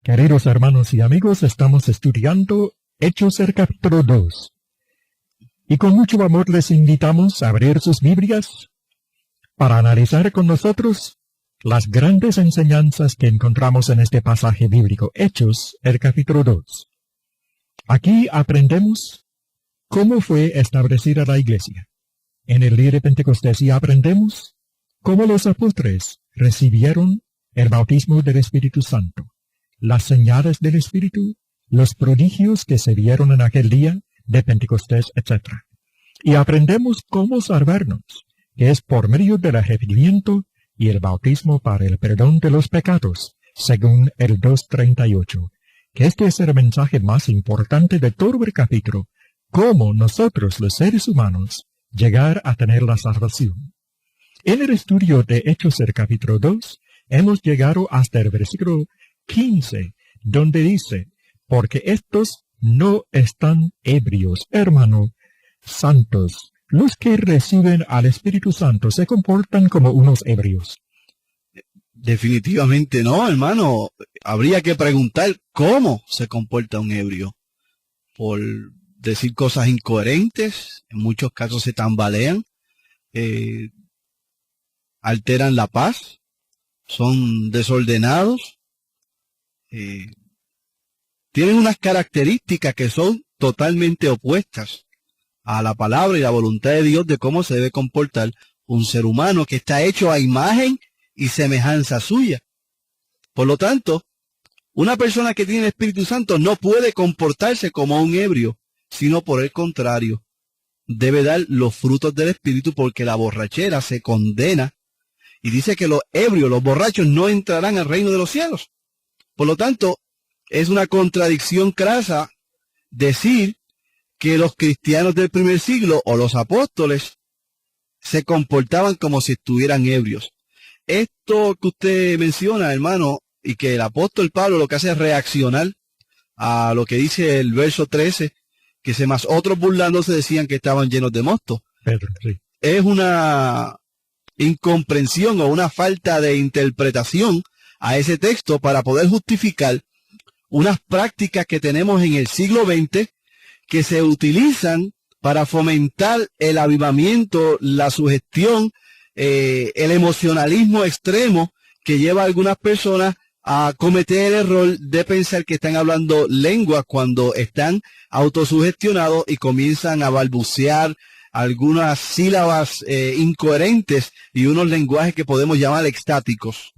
Queridos hermanos y amigos, estamos estudiando Hechos el capítulo 2. Y con mucho amor les invitamos a abrir sus Biblias para analizar con nosotros las grandes enseñanzas que encontramos en este pasaje bíblico, Hechos el capítulo 2. Aquí aprendemos cómo fue establecida la iglesia en el día de Pentecostés y aprendemos cómo los apóstoles recibieron el bautismo del Espíritu Santo, las señales del Espíritu, los prodigios que se vieron en aquel día de Pentecostés, etc. Y aprendemos cómo salvarnos, que es por medio del arrepentimiento y el bautismo para el perdón de los pecados, según el 2:38, que este es el mensaje más importante de todo el capítulo, cómo nosotros los seres humanos llegar a tener la salvación. En el estudio de Hechos del capítulo 2, hemos llegado hasta el versículo 15, donde dice, porque estos no están ebrios, hermano santos. Los que reciben al Espíritu Santo se comportan como unos ebrios. Definitivamente no, hermano. Habría que preguntar cómo se comporta un ebrio. Por decir cosas incoherentes, en muchos casos se tambalean, alteran la paz, son desordenados, tienen unas características que son totalmente opuestas a la palabra y la voluntad de Dios de cómo se debe comportar un ser humano que está hecho a imagen y semejanza suya. Por lo tanto, una persona que tiene el Espíritu Santo no puede comportarse como un ebrio, sino por el contrario, debe dar los frutos del Espíritu, porque la borrachera se condena y dice que los ebrios, los borrachos, no entrarán al reino de los cielos. Por lo tanto, es una contradicción crasa decir que los cristianos del primer siglo o los apóstoles se comportaban como si estuvieran ebrios. Esto que usted menciona, hermano, y que el apóstol Pablo lo que hace es reaccionar a lo que dice el verso 13, que se más otros burlándose decían que estaban llenos de mosto. Pedro, sí. Es una incomprensión o una falta de interpretación a ese texto para poder justificar unas prácticas que tenemos en el siglo XX que se utilizan para fomentar el avivamiento, la sugestión, el emocionalismo extremo que lleva a algunas personas a cometer el error de pensar que están hablando lenguas cuando están autosugestionados y comienzan a balbucear algunas sílabas incoherentes y unos lenguajes que podemos llamar extáticos.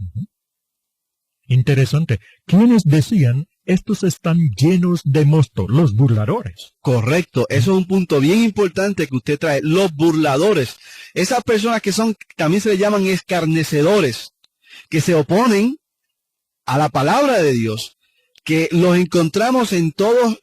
Interesante. ¿Quiénes decían, estos están llenos de mosto? Los burladores. Correcto. Eso es un punto bien importante que usted trae. Los burladores. Esas personas que son, también se les llaman escarnecedores, que se oponen a la palabra de Dios, que los encontramos en todas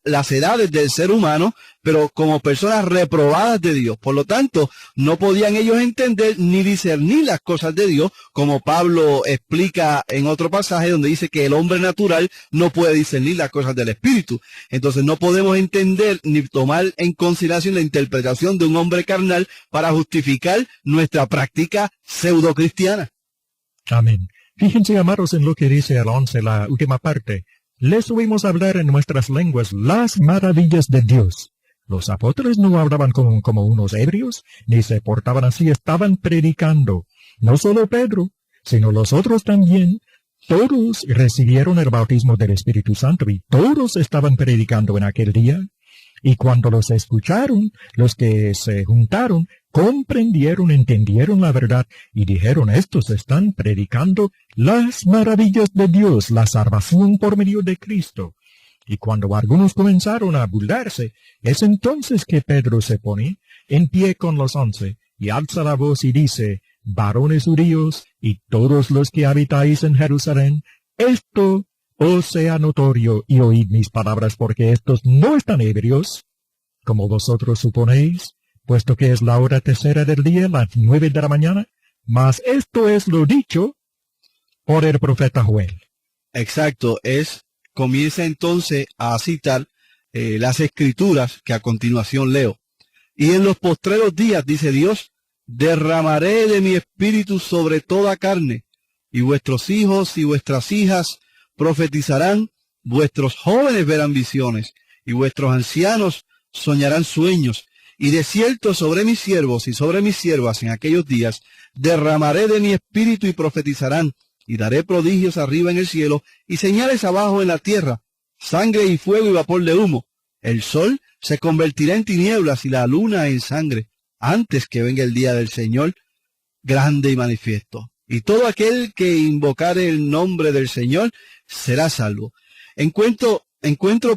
las edades del ser humano, pero como personas reprobadas de Dios. Por lo tanto, no podían ellos entender ni discernir las cosas de Dios, como Pablo explica en otro pasaje donde dice que el hombre natural no puede discernir las cosas del Espíritu. Entonces no podemos entender ni tomar en consideración la interpretación de un hombre carnal para justificar nuestra práctica pseudocristiana. Amén. Fíjense, amados, en lo que dice el 11, la última parte. Les oímos hablar en nuestras lenguas las maravillas de Dios. Los apóstoles no hablaban como unos ebrios, ni se portaban así, estaban predicando. No solo Pedro, sino los otros también. Todos recibieron el bautismo del Espíritu Santo y todos estaban predicando en aquel día. Y cuando los escucharon, los que se juntaron, comprendieron, entendieron la verdad y dijeron, estos están predicando las maravillas de Dios, la salvación por medio de Cristo. Y cuando algunos comenzaron a burlarse, es entonces que Pedro se pone en pie con los 11 y alza la voz y dice, varones judíos y todos los que habitáis en Jerusalén, esto os sea notorio y oíd mis palabras, porque estos no están ebrios, como vosotros suponéis, puesto que es la hora tercera del día, las 9 de la mañana, mas esto es lo dicho por el profeta Joel. Exacto, comienza entonces a citar las escrituras que a continuación leo. Y en los postreros días, dice Dios, derramaré de mi espíritu sobre toda carne, y vuestros hijos y vuestras hijas profetizarán, vuestros jóvenes verán visiones, y vuestros ancianos soñarán sueños. Y de cierto sobre mis siervos y sobre mis siervas en aquellos días derramaré de mi espíritu y profetizarán, y daré prodigios arriba en el cielo y señales abajo en la tierra, sangre y fuego y vapor de humo. El sol se convertirá en tinieblas y la luna en sangre, antes que venga el día del Señor grande y manifiesto. Y todo aquel que invocare el nombre del Señor será salvo. Encuentro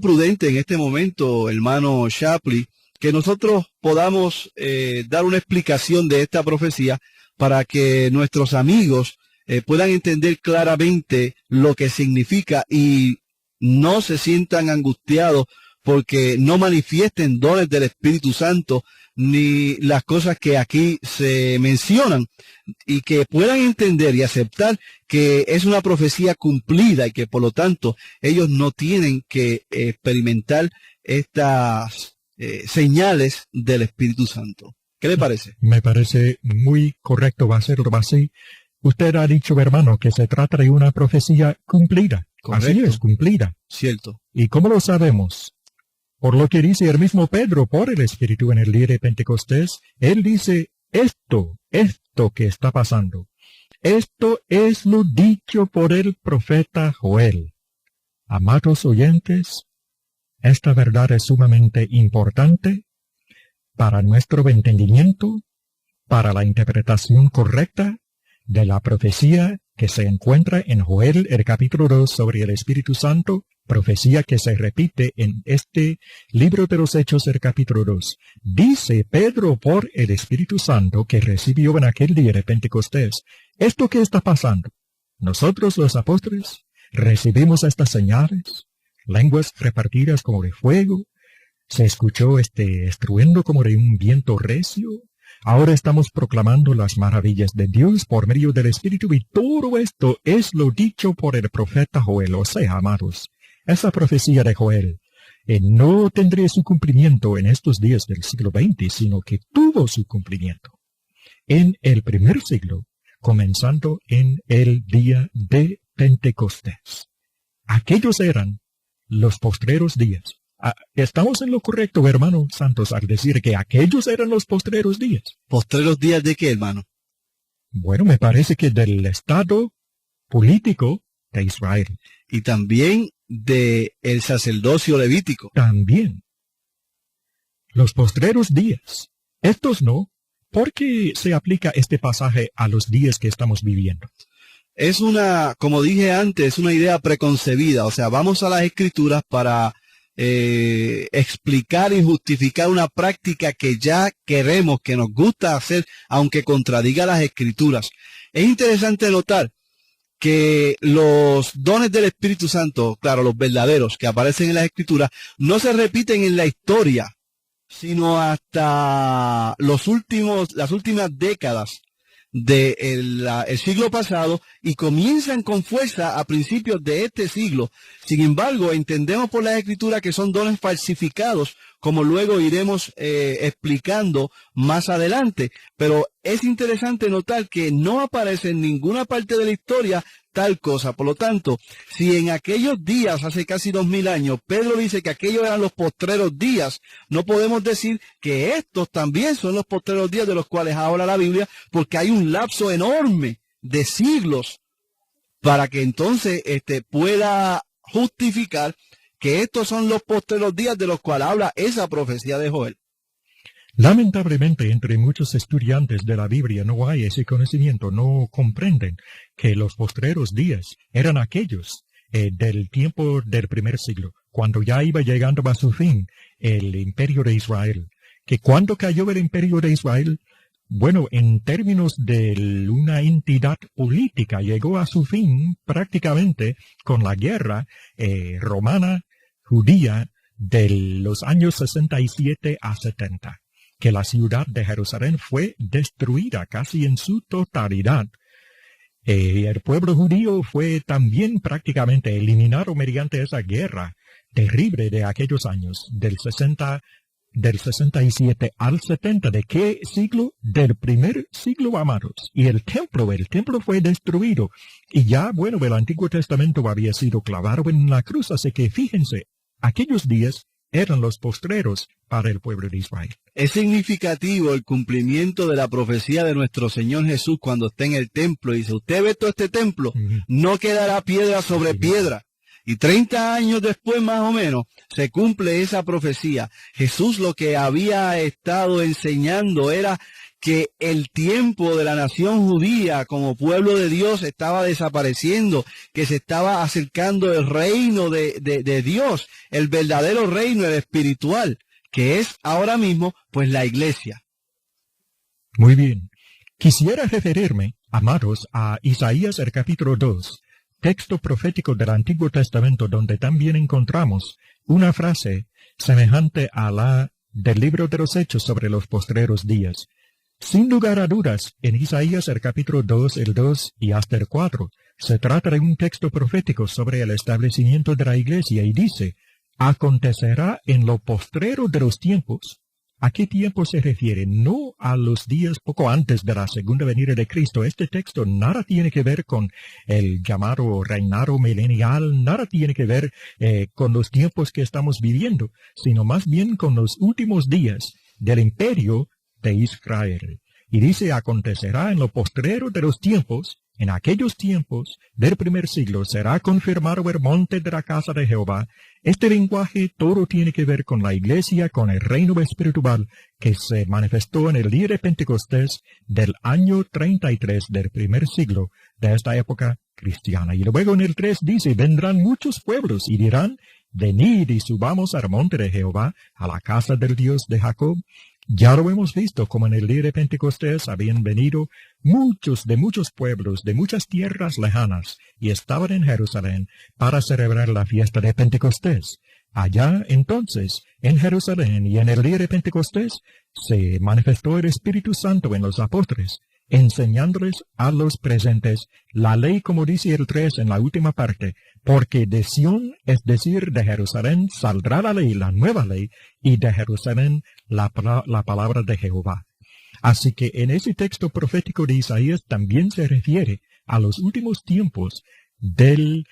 prudente en este momento, hermano Shapley, que nosotros podamos dar una explicación de esta profecía para que nuestros amigos puedan entender claramente lo que significa y no se sientan angustiados porque no manifiesten dones del Espíritu Santo ni las cosas que aquí se mencionan, y que puedan entender y aceptar que es una profecía cumplida y que por lo tanto ellos no tienen que experimentar estas señales del Espíritu Santo. ¿Qué le parece? Me parece muy correcto, va a ser así. Usted ha dicho, hermano, que se trata de una profecía cumplida. Correcto. Así es, cumplida. Cierto. ¿Y cómo lo sabemos? Por lo que dice el mismo Pedro por el Espíritu en el día de Pentecostés, él dice, esto que está pasando, esto es lo dicho por el profeta Joel. Amados oyentes, esta verdad es sumamente importante para nuestro entendimiento, para la interpretación correcta de la profecía que se encuentra en Joel, el capítulo 2, sobre el Espíritu Santo, profecía que se repite en este libro de los Hechos, el capítulo 2. Dice Pedro por el Espíritu Santo que recibió en aquel día de Pentecostés, esto que está pasando. Nosotros los apóstoles recibimos estas señales, lenguas repartidas como de fuego, se escuchó estruendo como de un viento recio. Ahora estamos proclamando las maravillas de Dios por medio del Espíritu, y todo esto es lo dicho por el profeta Joel. O sea, amados, esa profecía de Joel no tendría su cumplimiento en estos días del siglo XX, sino que tuvo su cumplimiento en el primer siglo, comenzando en el día de Pentecostés. Aquellos eran los postreros días. Estamos en lo correcto, hermano Santos, al decir que aquellos eran los postreros días. ¿Postreros días de qué, hermano? Bueno, me parece que del estado político de Israel. Y también de el sacerdocio levítico. También. Los postreros días. Estos no. ¿Por qué se aplica este pasaje a los días que estamos viviendo? Es como dije antes, es una idea preconcebida. O sea, vamos a las Escrituras para explicar y justificar una práctica que ya queremos, que nos gusta hacer, aunque contradiga las Escrituras. Es interesante notar que los dones del Espíritu Santo, claro, los verdaderos que aparecen en las Escrituras, no se repiten en la historia, sino hasta las últimas décadas del siglo pasado, y comienzan con fuerza a principios de este siglo. Sin embargo, entendemos por las Escrituras que son dones falsificados, como luego iremos explicando más adelante. Pero es interesante notar que no aparece en ninguna parte de la historia tal cosa. Por lo tanto, si en aquellos días, hace casi 2000 años, Pedro dice que aquellos eran los postreros días, no podemos decir que estos también son los postreros días de los cuales habla la Biblia, porque hay un lapso enorme de siglos para que entonces pueda justificar que estos son los postreros días de los cuales habla esa profecía de Joel. Lamentablemente, entre muchos estudiantes de la Biblia no hay ese conocimiento, no comprenden que los postreros días eran aquellos del tiempo del primer siglo, cuando ya iba llegando a su fin el imperio de Israel. Que cuando cayó el imperio de Israel, bueno, en términos de una entidad política, llegó a su fin prácticamente con la guerra romana judía de los años 67 a 70, que la ciudad de Jerusalén fue destruida casi en su totalidad. El pueblo judío fue también prácticamente eliminado mediante esa guerra terrible de aquellos años, del 67 del 67 al 70. ¿De qué siglo? Del primer siglo, amados. Y el templo fue destruido. Y ya, bueno, el Antiguo Testamento había sido clavado en la cruz, así que fíjense, aquellos días eran los postreros para el pueblo de Israel. Es significativo el cumplimiento de la profecía de nuestro Señor Jesús cuando está en el templo. Dice, usted ve todo este templo, no quedará piedra sobre piedra. Y 30 años después, más o menos, se cumple esa profecía. Jesús lo que había estado enseñando era que el tiempo de la nación judía como pueblo de Dios estaba desapareciendo, que se estaba acercando el reino de Dios, el verdadero reino, el espiritual, que es ahora mismo, pues, la iglesia. Muy bien. Quisiera referirme, amados, a Isaías el capítulo 2, texto profético del Antiguo Testamento, donde también encontramos una frase semejante a la del libro de los Hechos sobre los postreros días. Sin lugar a dudas, en Isaías el capítulo 2, el 2 y hasta el 4, se trata de un texto profético sobre el establecimiento de la iglesia y dice, acontecerá en lo postrero de los tiempos. ¿A qué tiempo se refiere? No a los días poco antes de la segunda venida de Cristo. Este texto nada tiene que ver con el llamado reinado milenial, nada tiene que ver con los tiempos que estamos viviendo, sino más bien con los últimos días del imperio de Israel. Y dice, acontecerá en lo postrero de los tiempos, en aquellos tiempos del primer siglo, será confirmado el monte de la casa de Jehová. Este lenguaje todo tiene que ver con la iglesia, con el reino espiritual que se manifestó en el día de Pentecostés del año 33 del primer siglo de esta época cristiana. Y luego en el 3 dice, vendrán muchos pueblos y dirán, venid y subamos al monte de Jehová, a la casa del Dios de Jacob. Ya lo hemos visto, como en el día de Pentecostés habían venido muchos de muchos pueblos, de muchas tierras lejanas, y estaban en Jerusalén para celebrar la fiesta de Pentecostés. Allá, entonces, en Jerusalén y en el día de Pentecostés, se manifestó el Espíritu Santo en los apóstoles, enseñándoles a los presentes la ley, como dice el 3 en la última parte, porque de Sión, es decir, de Jerusalén, saldrá la ley, la nueva ley, y de Jerusalén la palabra de Jehová. Así que en ese texto profético de Isaías también se refiere a los últimos tiempos del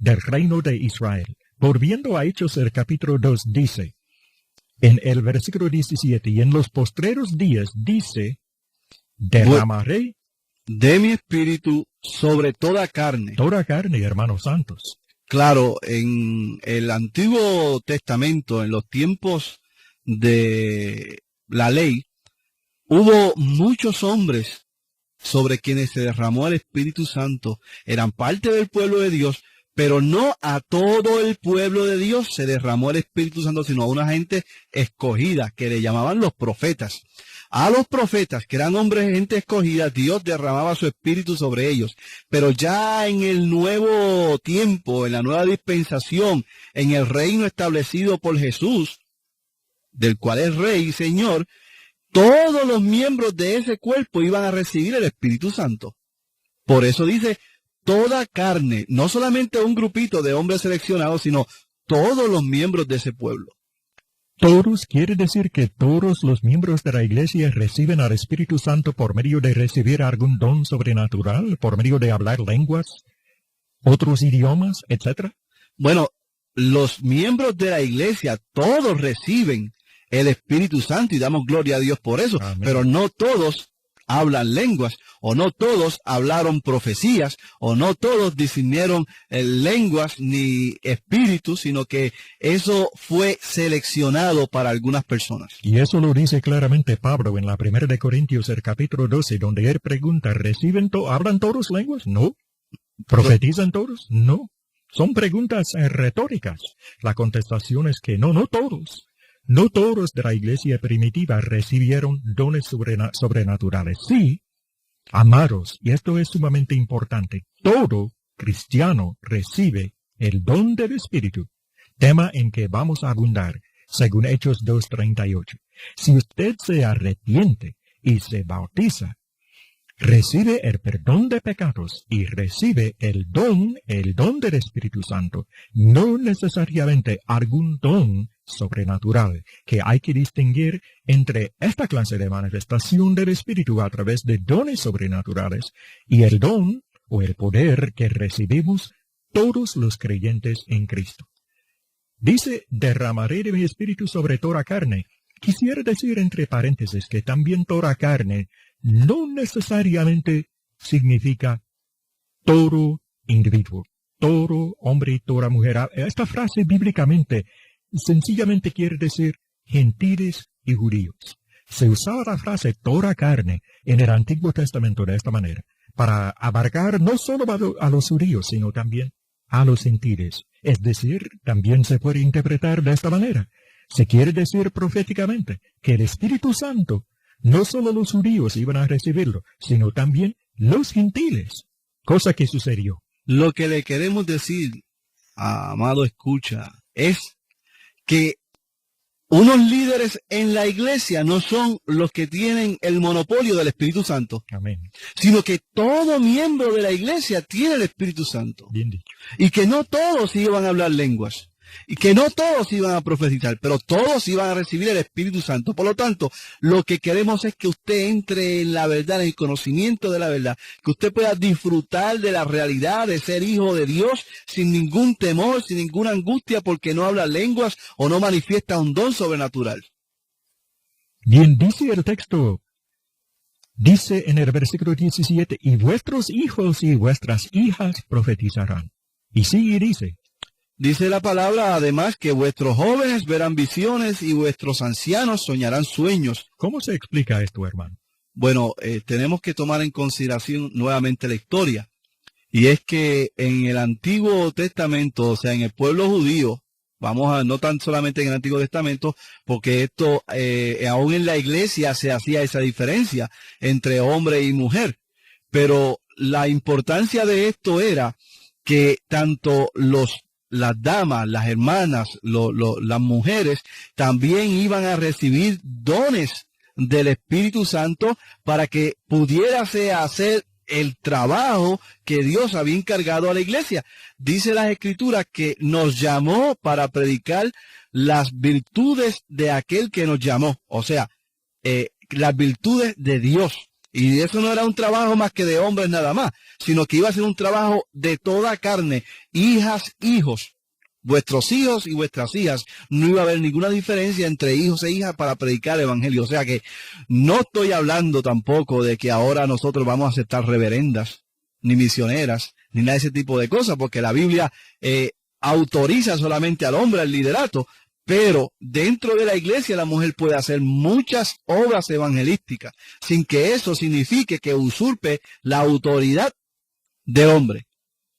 reino de Israel. Volviendo a Hechos, el capítulo 2 dice, en el versículo 17, y en los postreros días dice, derramaré de mi espíritu sobre toda carne. Toda carne, hermanos santos. Claro, en el Antiguo Testamento, en los tiempos de la ley, hubo muchos hombres sobre quienes se derramó el Espíritu Santo. Eran parte del pueblo de Dios, pero no a todo el pueblo de Dios se derramó el Espíritu Santo, sino a una gente escogida, que le llamaban los profetas. A los profetas, que eran hombres de gente escogida, Dios derramaba su espíritu sobre ellos. Pero ya en el nuevo tiempo, en la nueva dispensación, en el reino establecido por Jesús, del cual es Rey y Señor, todos los miembros de ese cuerpo iban a recibir el Espíritu Santo. Por eso dice, toda carne, no solamente un grupito de hombres seleccionados, sino todos los miembros de ese pueblo. Todos quiere decir que todos los miembros de la iglesia reciben al Espíritu Santo por medio de recibir algún don sobrenatural, por medio de hablar lenguas, otros idiomas, etc. Bueno, los miembros de la iglesia, todos reciben el Espíritu Santo y damos gloria a Dios por eso. Amén. Pero no todos hablan lenguas, o no todos hablaron profecías, o no todos discernieron lenguas ni espíritus, sino que eso fue seleccionado para algunas personas. Y eso lo dice claramente Pablo en la 1 de Corintios, el capítulo 12, donde él pregunta, ¿hablan todos lenguas? No. ¿Profetizan todos? No. Son preguntas retóricas. La contestación es que no todos. No todos de la iglesia primitiva recibieron dones sobrenaturales. Sí, amados, y esto es sumamente importante, todo cristiano recibe el don del Espíritu, tema en que vamos a abundar, según Hechos 2:38. Si usted se arrepiente y se bautiza, recibe el perdón de pecados y recibe el don del Espíritu Santo, no necesariamente algún don sobrenatural, que hay que distinguir entre esta clase de manifestación del Espíritu a través de dones sobrenaturales y el don o el poder que recibimos todos los creyentes en Cristo. Dice, derramaré de mi Espíritu sobre toda carne. Quisiera decir entre paréntesis que también toda carne no necesariamente significa todo individuo, todo hombre y toda mujer. Esta frase bíblicamente sencillamente quiere decir gentiles y judíos. Se usaba la frase toda carne en el Antiguo Testamento de esta manera, para abarcar no solo a los judíos, sino también a los gentiles. Es decir, también se puede interpretar de esta manera. Se quiere decir proféticamente que el Espíritu Santo, no solo los judíos iban a recibirlo, sino también los gentiles, cosa que sucedió. Lo que le queremos decir, amado escucha, es que unos líderes en la iglesia no son los que tienen el monopolio del Espíritu Santo, Amén. sino que todo miembro de la iglesia tiene el Espíritu Santo. Bien dicho. Y que no todos iban a hablar lenguas. Y que no todos iban a profetizar, pero todos iban a recibir el Espíritu Santo. Por lo tanto, lo que queremos es que usted entre en la verdad, en el conocimiento de la verdad, que usted pueda disfrutar de la realidad de ser hijo de Dios sin ningún temor, sin ninguna angustia, porque no habla lenguas o no manifiesta un don sobrenatural. Bien, dice el texto, dice en el versículo 17, y vuestros hijos y vuestras hijas profetizarán. Y sigue y dice, Dice la palabra, además, que vuestros jóvenes verán visiones y vuestros ancianos soñarán sueños. ¿cómo se explica esto, hermano? Bueno, tenemos que tomar en consideración nuevamente la historia. Y es que en el Antiguo Testamento, o sea, en el pueblo judío, no tan solamente en el Antiguo Testamento, porque esto, aún en la iglesia se hacía esa diferencia entre hombre y mujer. Pero la importancia de esto era que tanto las damas, las hermanas, las mujeres, también iban a recibir dones del Espíritu Santo para que pudiérase hacer el trabajo que Dios había encargado a la iglesia. Dice las Escrituras que nos llamó para predicar las virtudes de aquel que nos llamó. O sea, las virtudes de Dios. Y eso no era un trabajo más que de hombres nada más, sino que iba a ser un trabajo de toda carne, hijas, hijos, vuestros hijos y vuestras hijas. No iba a haber ninguna diferencia entre hijos e hijas para predicar el evangelio. O sea que no estoy hablando tampoco de que ahora nosotros vamos a aceptar reverendas, ni misioneras, ni nada de ese tipo de cosas, porque la Biblia autoriza solamente al hombre al liderato. Pero dentro de la iglesia la mujer puede hacer muchas obras evangelísticas sin que eso signifique que usurpe la autoridad del hombre.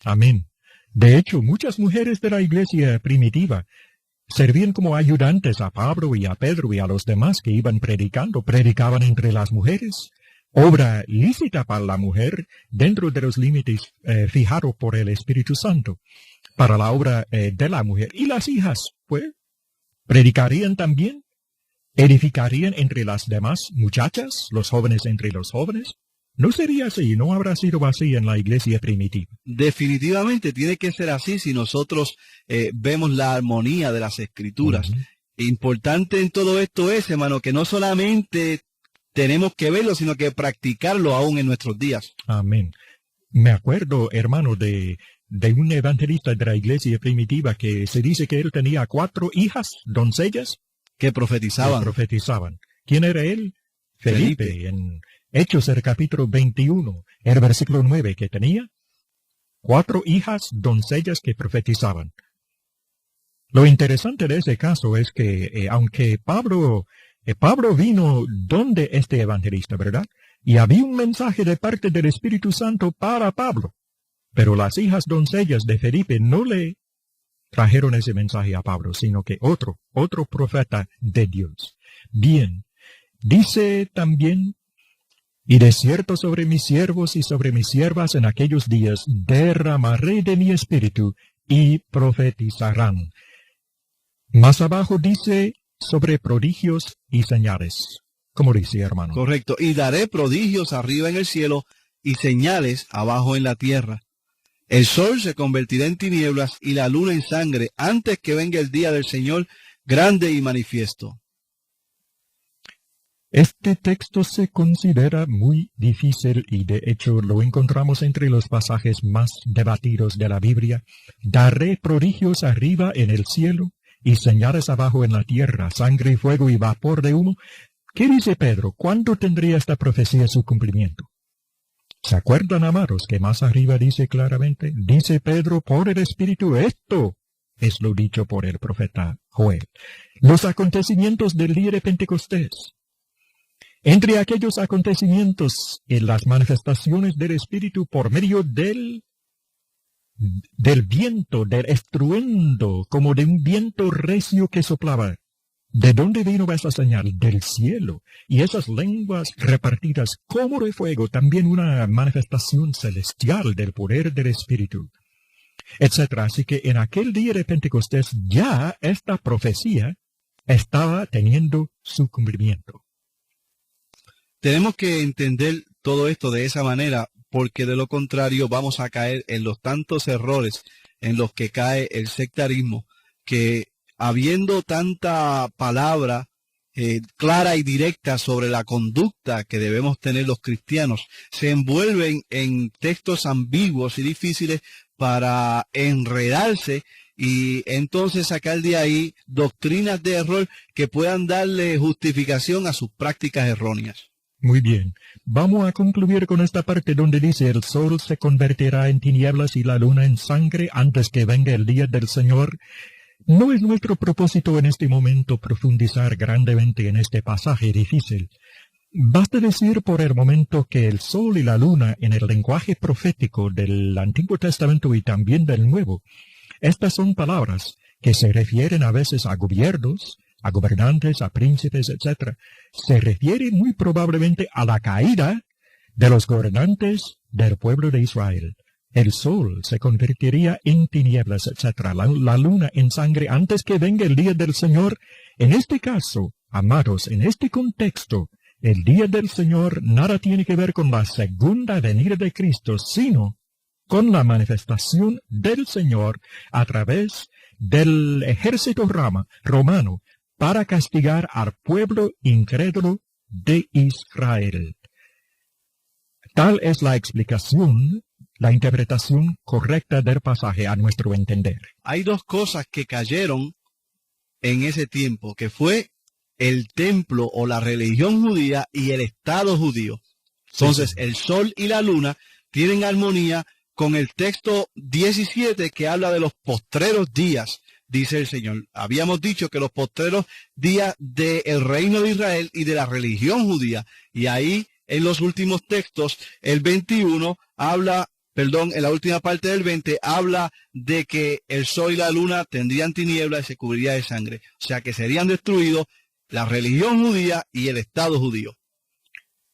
Amén. De hecho, muchas mujeres de la iglesia primitiva servían como ayudantes a Pablo y a Pedro y a los demás que iban predicando. Predicaban entre las mujeres, obra lícita para la mujer dentro de los límites fijados por el Espíritu Santo para la obra de la mujer. Y las hijas, pues, predicarían también, edificarían entre las demás muchachas, los jóvenes entre los jóvenes. No sería así, no habrá sido así en la iglesia primitiva. Definitivamente tiene que ser así si nosotros vemos la armonía de las Escrituras. Importante en todo esto es, hermano, que no solamente tenemos que verlo, sino que practicarlo aún en nuestros días. Amén. Me acuerdo, hermano, de un evangelista de la iglesia primitiva que se dice que él tenía 4 hijas, doncellas, que profetizaban. ¿Quién era él? Felipe. En Hechos, el capítulo 21, el versículo 9, que tenía 4 hijas, doncellas que profetizaban. Lo interesante de ese caso es que, aunque Pablo vino donde este evangelista, ¿verdad? Y había un mensaje de parte del Espíritu Santo para Pablo. Pero las hijas doncellas de Felipe no le trajeron ese mensaje a Pablo, sino que otro profeta de Dios. Bien, dice también, y de cierto sobre mis siervos y sobre mis siervas en aquellos días derramaré de mi espíritu y profetizarán. Más abajo dice sobre prodigios y señales. como dice, hermano. Correcto. Y daré prodigios arriba en el cielo y señales abajo en la tierra. El sol se convertirá en tinieblas y la luna en sangre antes que venga el día del Señor grande y manifiesto. Este texto se considera muy difícil y de hecho lo encontramos entre los pasajes más debatidos de la Biblia. Daré prodigios arriba en el cielo y señales abajo en la tierra, sangre, fuego y vapor de humo. ¿Qué dice Pedro? ¿Cuándo tendría esta profecía su cumplimiento? ¿Se acuerdan, amados, que más arriba dice claramente? Dice Pedro por el Espíritu, esto es lo dicho por el profeta Joel. Los acontecimientos del día de Pentecostés. Entre aquellos acontecimientos en las manifestaciones del Espíritu por medio del viento, del estruendo, como de un viento recio que soplaba. ¿De dónde vino esa señal? Del cielo. Y esas lenguas repartidas como de fuego, también una manifestación celestial del poder del Espíritu, etc. Así que en aquel día de Pentecostés ya esta profecía estaba teniendo su cumplimiento. Tenemos que entender todo esto de esa manera, porque de lo contrario vamos a caer en los tantos errores en los que cae el sectarismo, que habiendo tanta palabra clara y directa sobre la conducta que debemos tener los cristianos, se envuelven en textos ambiguos y difíciles para enredarse y entonces sacar de ahí doctrinas de error que puedan darle justificación a sus prácticas erróneas. Muy bien. Vamos a concluir con esta parte donde dice el sol se convertirá en tinieblas y la luna en sangre antes que venga el día del Señor. No es nuestro propósito en este momento profundizar grandemente en este pasaje difícil. Basta decir por el momento que el sol y la luna en el lenguaje profético del Antiguo Testamento y también del Nuevo, estas son palabras que se refieren a veces a gobiernos, a gobernantes, a príncipes, etc. Se refiere muy probablemente a la caída de los gobernantes del pueblo de Israel. El sol se convertiría en tinieblas, etc. La luna en sangre antes que venga el día del Señor. En este caso, amados, en este contexto, el día del Señor nada tiene que ver con la segunda venida de Cristo, sino con la manifestación del Señor a través del ejército romano para castigar al pueblo incrédulo de Israel. Tal es la explicación, la interpretación correcta del pasaje a nuestro entender. Hay dos cosas que cayeron en ese tiempo, que fue el templo o la religión judía y el Estado judío. Entonces, Sí. el sol y la luna tienen armonía con el texto 17 que habla de los postreros días, dice el Señor. Habíamos dicho que los postreros días del reino de Israel y de la religión judía. Y ahí, en los últimos textos, el 21 habla, en la última parte del 20, habla de que el sol y la luna tendrían tinieblas y se cubriría de sangre. O sea que serían destruidos la religión judía y el Estado judío.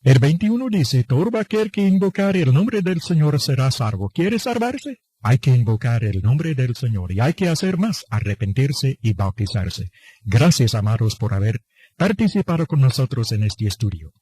El 21 dice, todo aquel que invocare el nombre del Señor será salvo. ¿Quiere salvarse? Hay que invocar el nombre del Señor y hay que hacer más, arrepentirse y bautizarse. Gracias, amados, por haber participado con nosotros en este estudio.